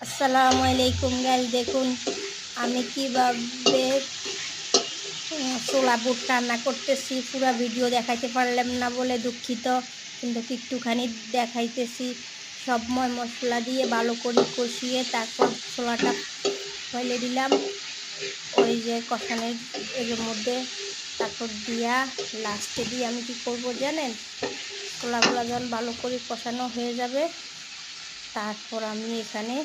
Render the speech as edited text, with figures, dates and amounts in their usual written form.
আসসালামু আলাইকুম গাইস, দেখুন আমি কিভাবে ছোলা বুট রান্না করতেছি। পুরো ভিডিও দেখাইতে পারলাম না বলে দুঃখিত, কিন্তু একটুখানি দেখাইতেছি। সব মশলা দিয়ে ভালো করে কষিয়ে তারপর ছোলাটা ফেলে দিলাম ওই যে কষানোর এর মধ্যে। তারপর দিয়া লাস্টে দিয়ে আমি কি করব জানেন, ছোলাগুলো যখন ভালো করে কষানো হয়ে যাবে তারপর আমি এখানে